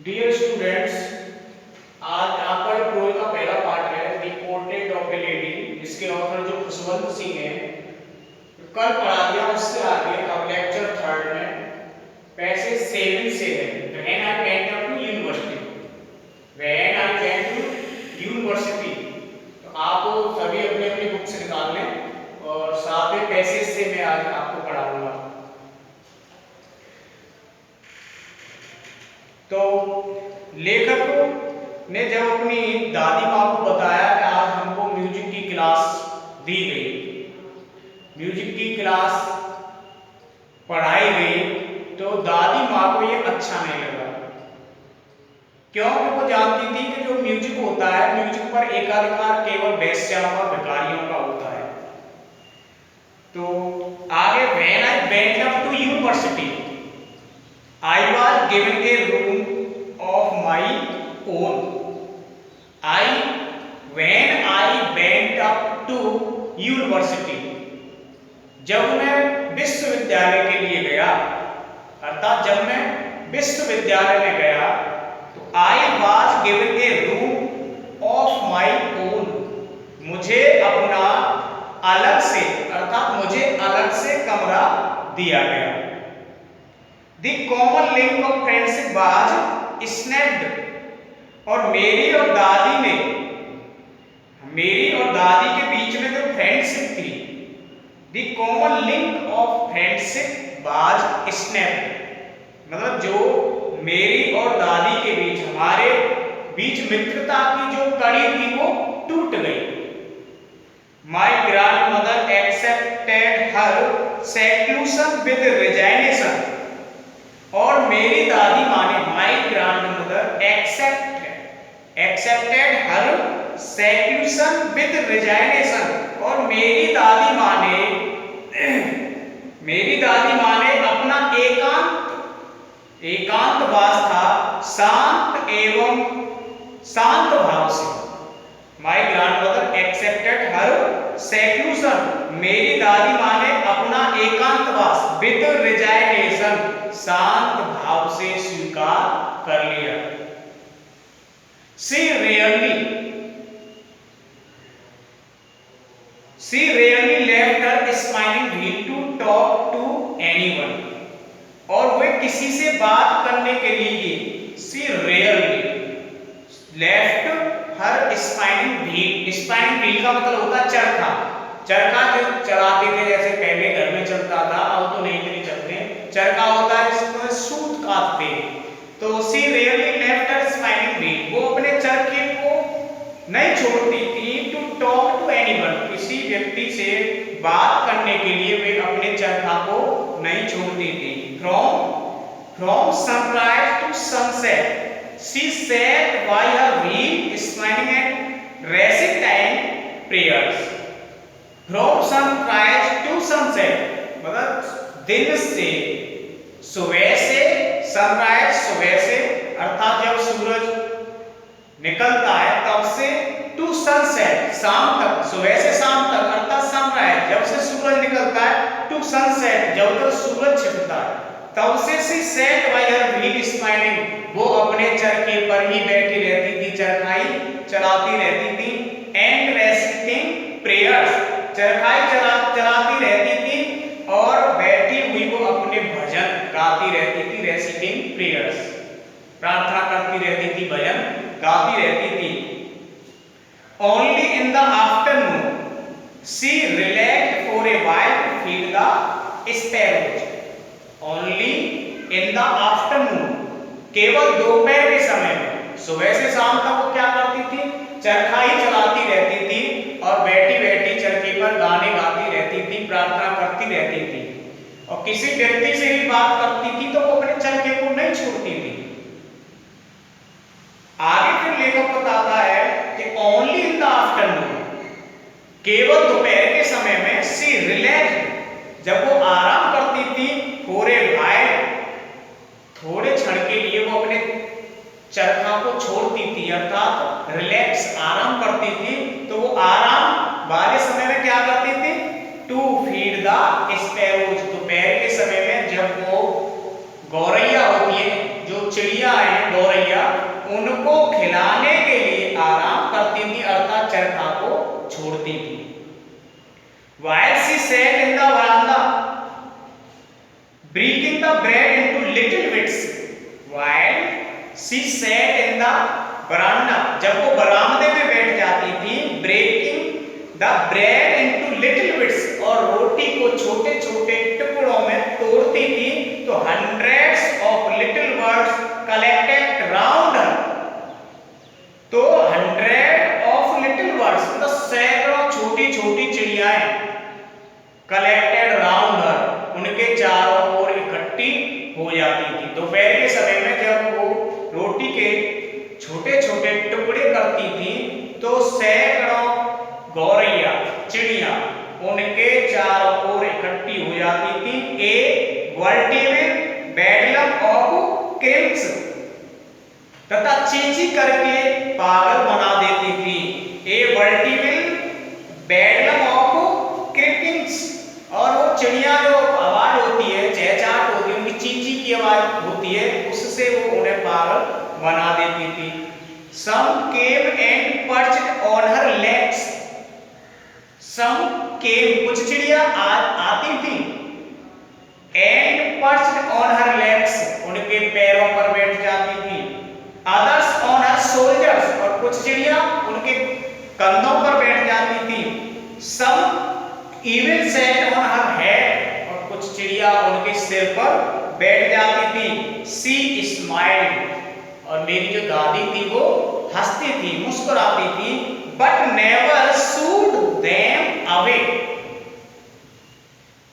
Dear students, आज आपका जो प्रोज का पहला पार्ट है the portrait of A lady, जिसके ऑथर जो खुशवंत सिंह हैं, कल पढ़ा दिया। उससे आगे अब लेक्चर थर्ड में पैसेज 7 से है when I went to university. When I went to university, तो आप सभी अपनी अपनी बुक से निकाल लें और साथ में पैसेज से मैं आज आपको पढ़ाऊंगा। तो लेखक ने जब अपनी दादी माँ को बताया कि आज हमको म्यूजिक की क्लास दी गई, म्यूजिक की क्लास पढ़ाई गई, तो दादी माँ को ये अच्छा नहीं लगा, क्योंकि वो जानती थी कि जो म्यूजिक होता है, म्यूजिक पर एकाधिकार केवल वेश्याओं और भिखारियों का होता है। तो आगे when I went up to university I was given a room of my own. When I went up to university, जब मैं विश्वविद्यालय के लिए गया, अर्थात जब मैं विश्वविद्यालय में गया, तो I was given a room of my own. मुझे अपना अलग से, अर्थात मुझे अलग से कमरा दिया गया। The common link of friendship was snapped, और मेरी और दादी के बीच में जो फ्रेंडशिप थी, The common link of friendship was snapped, मतलब जो मेरी और दादी के बीच, हमारे बीच मित्रता की जो कड़ी थी वो टूट गई। My grandmother accepted her seclusion with resignation, और मेरी दादी माँ ने, my grandmother accepted her seclusion with resignation, और मेरी दादी माँ ने अपना एकांतवास था शांत भाव से। माई ग्रैंडमदर एक्सेप्टेड हर सेक्लूशन, मेरी दादी माँ ने अपना एकांतवास विद रिजाइनेशन, शांत भाव से स्वीकार कर लिया। She rarely left her spinning wheel to talk to anyone, और वे किसी से बात करने के लिए, She rarely left her spinning wheel, spinning wheel का मतलब होता है चरखा। चरखा जो चलाते थे, जैसे पहले घर में चलता था, अब तो नहीं इतनी चलते। चरखा होता है जिसमें सूत काटते हैं। तो She rarely left her spinning wheel, वो अपने चरखे को नहीं छोड़ती थी to talk to anyone, किसी व्यक्ति से बात करने के लिए वे अपने चरखा को नहीं छोड़ती थी। From sunrise to sunset she sat by her wheel spinning and reciting prayers. From sunrise to sunset, मतलब दिन से, सुबह से, सनराइज सुबह से, अर्थात जब सूरज निकलता है तब से, टू सनसेट शाम तक, सुबह से शाम तक, अर्थात सनराइज जब से सूरज निकलता है, टू सनसेट जब तक सूरज छिपता है, तब से she sat by her wheel spinning, वो अपने चरखे पर ही बैठी रहती थी, चरखाई चलाती रहती थी, एंड रेसिटिंग प्रेयर्स, चरखाई चलाती रहती थी और बैठी हुई वो अपने भजन गाती रहती थी, रेसिटिंग प्रेयर्स, प्रार्थना करती रहती थी, भजन गाती रहती थी। Only in the afternoon she relaxed for a while to feed the sparrows. Only in the afternoon, केवल दोपहर के समय में, सुबह से शाम तक वो क्या करती थी, चरखाई चलाती रहती थी और बैठी बैठी चरखे पर गाने गाती रहती थी, प्रार्थना करती रहती थी, और किसी व्यक्ति से भी बात करती थी तो वो अपने चरखे को नहीं छोड़ती थी। आगे फिर लेखक बताता है कि ओनली इन द आफ्टरनून, केवल दोपहर के समय में, सी रिलैक्स्ड, जब वो आराम करती थी, फॉर ए व्हाइल, थोड़े क्षण के लिए वो अपने चरखा को छोड़ती थी, अर्थात रिलैक्स, आराम करती थी, तो वो आराम वाले समय में क्या करती थी, टू फीड द स्पैरोज, दोपहर के समय में जब वो गौरैया होती है, जो चिड़िया है गौरैया, While she sat in the veranda, breaking the bread into little bits. While she sat in the veranda, जब वो बरामदे में बैठ जाती थी, breaking the bread into little bits, और रोटी को छोटे छोटे टुकड़ों में तोड़ती थी, तो hundreds of little birds collected round her. तो 100 of little birds, मतलब सैकड़ों छोटी छोटी चिड़ियाएं कलेक्टेड राउंड हर, उनके चारों ओर इकट्ठी हो जाती थी। दोपहर के समय में जब वो रोटी के छोटे छोटे टुकड़े करती थी, तो सैकड़ों गौरैया चिड़िया उनके चारों ओर इकट्ठी हो जाती थी। ए वर्टिबल बेडलम ऑफ क्रिप्स, तथा चींची करके पागल बना देती थी। ए वर्टिबल बेडलम ऑफ क्रिपिंग्स, और वो चिड़िया जो आवाज होती है, चहचहाट होती है, उनकी चींची की आवाज होती है, उससे वो उन्हें पागल बना देती थी। Some came and perched on her legs. Some came, कुछ चिड़िया आती थी, and perched on her legs, उनके पैरों पर बैठ जाती थी। Others on her shoulders, और कुछ चिड़िया उनके कंधों पर बैठ जाती थी। Some even sat on her head, और कुछ चिड़िया उनके सिर पर बैठ जाती थी। She smiled, और मेरी जो दादी थी वो हंसती थी, मुस्कुराती थी। But never shooed them away,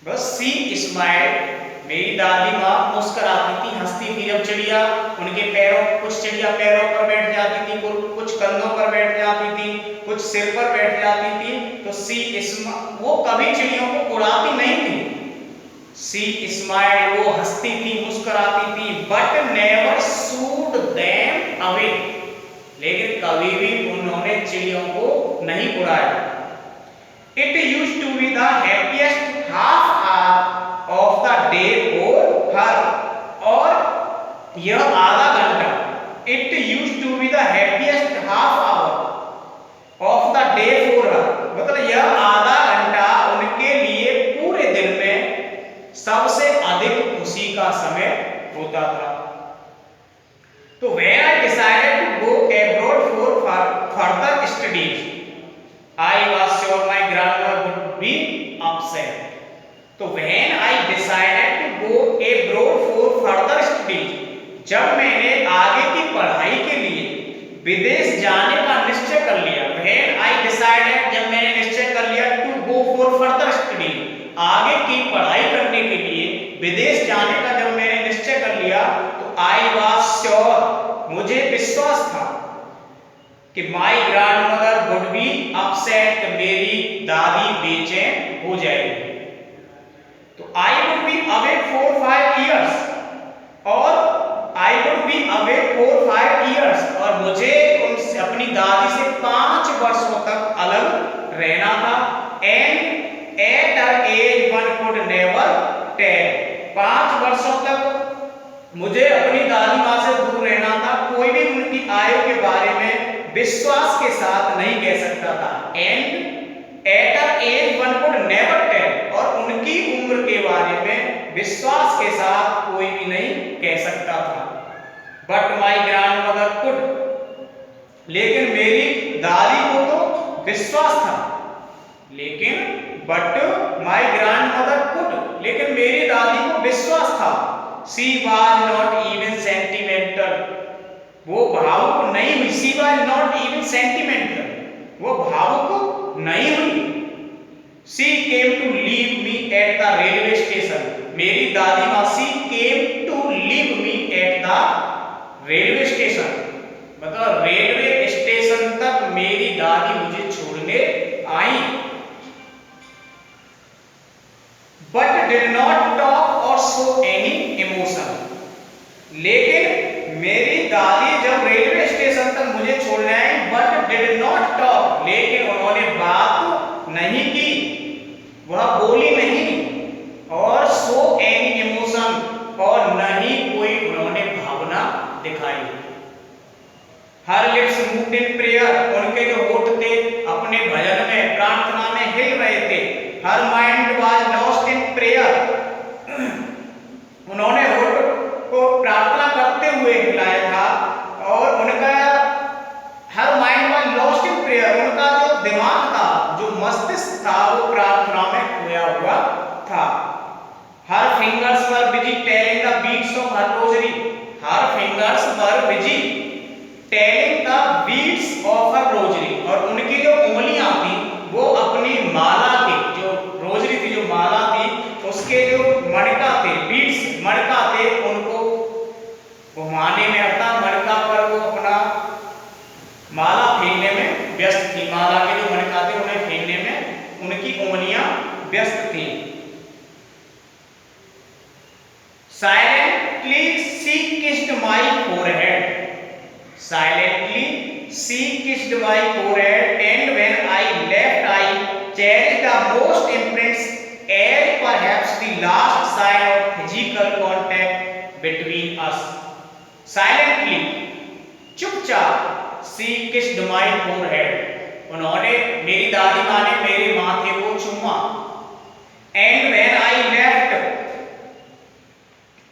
बस she smiled, मेरी दादी माँ मुस्कुराती थी, हंसती थी जब चिड़िया उनके पैरों, कुछ चिड़िया पैरों पर बैठ जाती थी, कुछ कंधों पर बैठ जाती थी, कुछ सिर पर बैठ जाती थी। तो वो कभी चिड़ियों को उड़ाती नहीं थी। सी स्माइल, वो हंसती थी, मुस्कुराती थी। But never shooed them away, लेकिन कभी भी उन्होंने चिड़ियों को नहीं उड़ाया। It used to be the happiest half hour of the day for her, और यह आधा घंटा, it used to be the happiest half hour of the day for her, मतलब यह आधा घंटा उनके लिए पूरे दिन में सबसे अधिक खुशी का समय होता था। तो when I decided to go abroad for further studies, I was sure my grandmother would be upset. तो when I decided to go abroad for further studies, जब मैंने आगे की पढ़ाई के लिए विदेश जाने का निश्चय कर लिया, when I decided, जब मैंने निश्चय कर लिया, to go for further studies, आगे की पढ़ाई करने के लिए विदेश जाने का जब मैंने निश्चय कर लिया, तो I was sure, मुझे विश्वास था कि my grandmother would be upset, मेरी दादी बेचैन हो जाएगी। तो I would be away for 5 years, और I would be away for 5 years, और मुझे उनसे, अपनी दादी से 5 वर्षों तक अलग रहना था। And at her age one could never tell, 5 वर्षों तक मुझे अपनी दादी माँ से दूर रहना था, कोई भी उनकी आयु के बारे में विश्वास के साथ नहीं कह सकता था। And at her age one could never tell, और उनकी उम्र के बारे में विश्वास के साथ कोई भी नहीं कह सकता था। But my grandmother could, लेकिन मेरी दादी को तो विश्वास था, लेकिन but my grandmother could, लेकिन मेरी दादी को विश्वास था। She was not even sentimental, वो भावुक नहीं हुई। She was not even sentimental, वो भावुक नहीं हुई। She came to leave me at the railway station, मेरी दादी माँ she came to leave me at the railway station, मतलब रेलवे स्टेशन तक मेरी दादी मुझे छोड़ने आई। But did not talk or show any emotion, लेकिन मेरी दादी जब रेलवे स्टेशन तक मुझे छोड़ने आई, but did not talk, लेकिन उन्होंने बात नहीं की, वह बोली नहीं, और show any emotion, और नहीं कोई उन्होंने भावना दिखाई। Her lips moved in prayer, उनके जो होठ थे अपने भजन में, प्रार्थना में हिल रहे थे। Her mind was lost in prayer. उन्होंने होठ को प्रार्थना करते हुए हिलाया था और उनका her mind was lost in prayer, उनका जो दिमाग था, जो मस्तिष्क था, वो प्रार्थना में खोया हुआ था। Her fingers were busy telling the beads of her rosary. Her fingers were busy telling the beads of her rosary, और उनकी जो उंगलियां थी वो अपनी माला के, जो रोजरी थी, जो माला थी, उसके जो मणका थे, बीट्स मणका थे, उनको घुमाने में, अर्थात मणका पर वो अपना माला फेरने में व्यस्त थी। माला के जो मणका थे उन्हें फेरने में उनकी उंगलियां व्यस्त थी। Silently she kissed my forehead. Silently she kissed my forehead, and when I left, I cherished the most imprints as perhaps the last sign of physical contact between us. Silently, चुपचाप, she kissed my forehead. उन्होंने, मेरी दादी माँ ने मेरे माथे को चूमा। And when I left,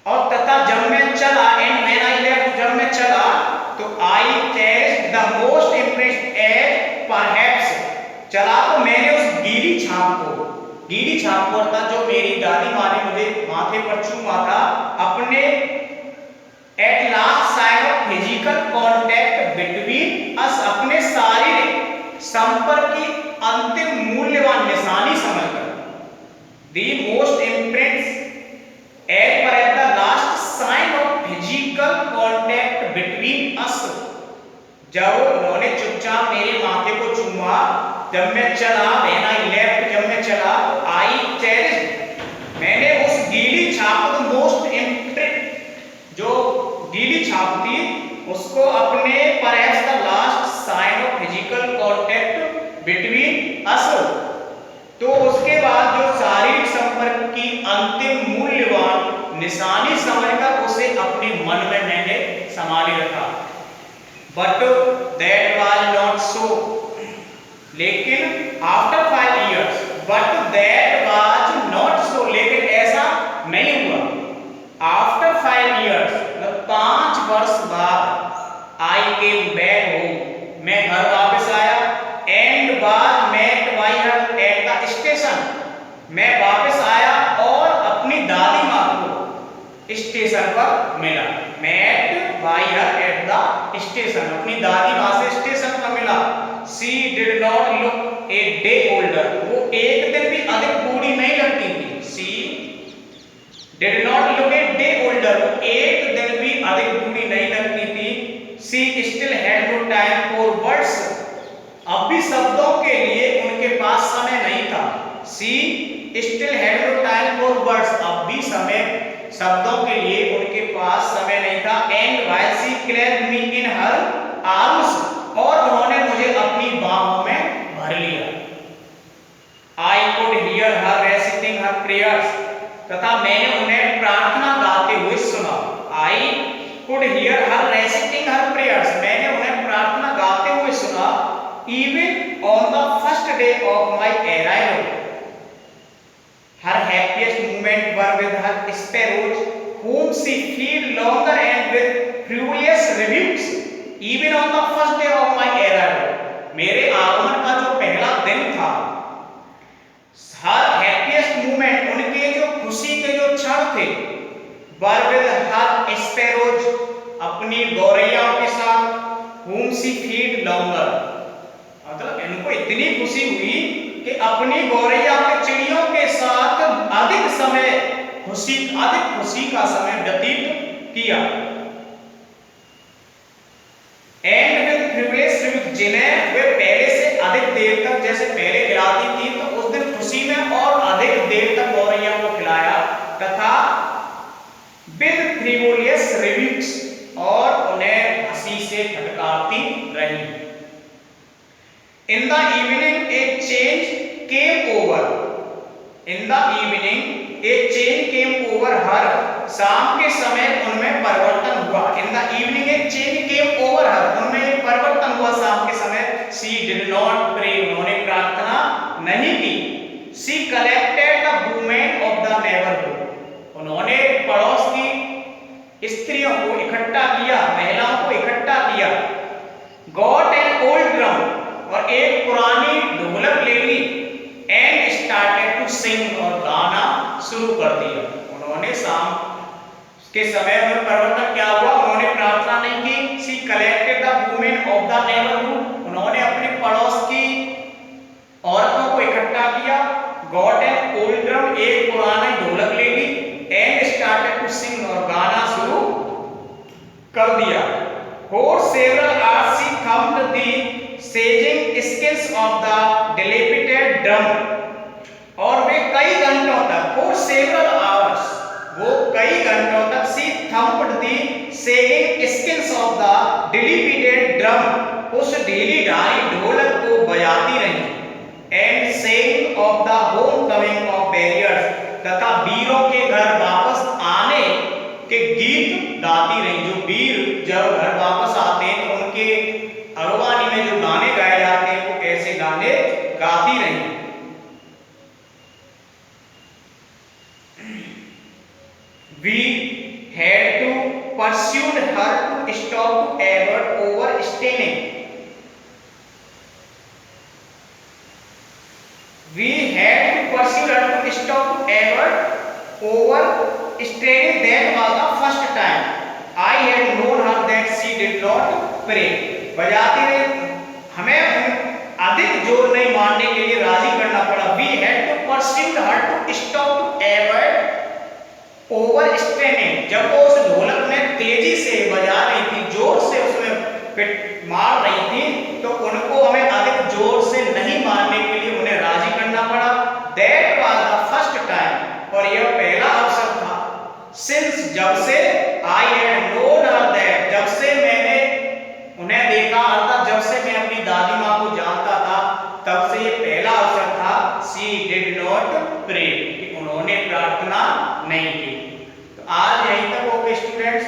और तथा जब मैं चला, and when I left, जब मैं चला, तो I cherished the most impressed as perhaps, चला तो मैंने उस गीली छाप को अर्थात जो मेरी दादी माँ ने मुझे माथे पर चूमा था, अपने at last sign of physical contact between us, अपने शारीरिक संपर्क की अंतिम मूल्यवान निशानी समझकर, the most imprints as per the last sign of physical contact between us, जब उन्होंने चुपचाप मेरे माथे को चूमा, जब मैं चला, when I left, जब मैं चला, I cherished, मैंने उस गीली छाप को, most imprint, जो गीली छाप थी, उसको अपने perhaps the last sign of physical contact between us, तो उसके बाद जो शारीरिक संपर्क की अंतिम मूल्यवान निशानी समझकर उसे अपने मन में मैंने संभाले रखा। But that was not so, लेकिन after 5 years, but that was not so, लेकिन ऐसा नहीं हुआ। After 5 years, 5 वर्ष बाद, I came back home, मैं घर वापस आया, and was met by her at the station, मैं वापस आया और अपनी दादी माँ को स्टेशन पर मिला। met by her at the station, अपनी दादी माँ से स्टेशन पर मिला। she did not look a day older, वो एक दिन भी अधिक बूढ़ी नहीं लगती थी। she did not look a day older, एक दिन भी अधिक बूढ़ी नहीं लगती थी। she still had no time for words, अब भी शब्दों के लिए उनके पास समय नहीं था। she still had no time for words, अब भी शब्दों के लिए उनके पास समय नहीं था। and while she clasped me in her arms, और उन्होंने मुझे अपनी बाहों में भर लिया। I could hear her reciting her prayers, तथा मैंने उन्हें प्रार्थना गाते हुए सुना। I could hear her reciting her prayers, मैंने उन्हें प्रार्थना गाते हुए सुना। Even on the first day of my arrival, her happiest moments were with her sparrows, whom she fed longer and with frivolous rebukes. Even on the first day of my arrival, मेरे आगमन का जो पहला दिन था, her happiest moment, उनके जो खुशी के जो क्षण थे, were with her sparrows, अपनी गौरैयाओं के साथ, whom she fed longer, मतलब इनको इतनी खुशी हुई कि अपनी गौरैया के चिड़ियों के साथ अधिक खुशी का समय व्यतीत किया। एंड विद प्रिविलेज विद, जिन्हें वे पहले से अधिक देर तक, जैसे पहले खिलाती थी तो उस दिन खुशी में और अधिक देर तक गौरैया को खिलाया, तथा विद फ्रिवोलियस रिब्यूक्स, और उन्हें हंसी से फटकारती रही। In the evening a change came over, in the evening a change came over her, शाम के समय उनमें परिवर्तन हुआ। In the evening a change came over her, उनमें एक परिवर्तन हुआ शाम के समय। She did not pray, उन्होंने प्रार्थना नहीं की। She collected the women of the neighbourhood. उन्होंने पड़ोस की स्त्रियों को इकट्ठा किया, महिलाओं को इकट्ठा किया। गॉट एन ओल्ड ड्रम, और एक पुरानी ढोलक ले ली। एंड स्टार्टेड टू सिंग, और गाना शुरू कर दिया। उन्होंने शाम के समय में परिवर्तन क्या हुआ, उन्होंने प्रार्थना नहीं की। She collected the women of the neighbourhood, उन्होंने अपने पड़ोस की औरतों को इकट्ठा किया। गॉट एन ओल्ड ड्रम, एक पुरानी ढोलक ले ली। एंड स्टार्टेड टू सिंग, और गाना शुरू कर दिया। For several hours she thumped the sagging skins of the dilapidated drum, और वे कई घंटों तक, for several hours, वो कई घंटों तक she thumped the sagging skins of the dilapidated drum, उस ढीली ढाली ढोलक को बजाती रही। And sang of the homecoming of warriors, तथा वीरों के घर वापस आने के गीत गाती रही। जो वीर जब घर वापस आते हैं तो उनके अगवानी में जो गाने गाए जाते हैं वो ऐसे गाने गाती रही। We had to pursue her to stop to avoid overstaying. We had to pursue her to stop to avoid overstaying. That was the first time I had known her that she did not pray. बजाती रही, हमें अधिक जोर नहीं मारने के लिए राजी करना पड़ा। We had to pursue her to stop to avoid overstraining. जब वो उस ढोलक में तेजी से बजा रही थी, जोर से उसमें मार रही थी, तो उनको हमें अधिक जोर से नहीं मारने के लिए उन्हें राजी करना पड़ा। That was the first time, और यह पहला अवसर था। Since, जब से, I had known her that, जब से मैंने उन्हें देखा, अर्थात जब से मैं अपनी दादी माँ को जानता था, तब से ये पहला अवसर था। She did not pray, कि उन्होंने प्रार्थना नहीं की। तो आज यहीं तक ओके स्टूडेंट्स।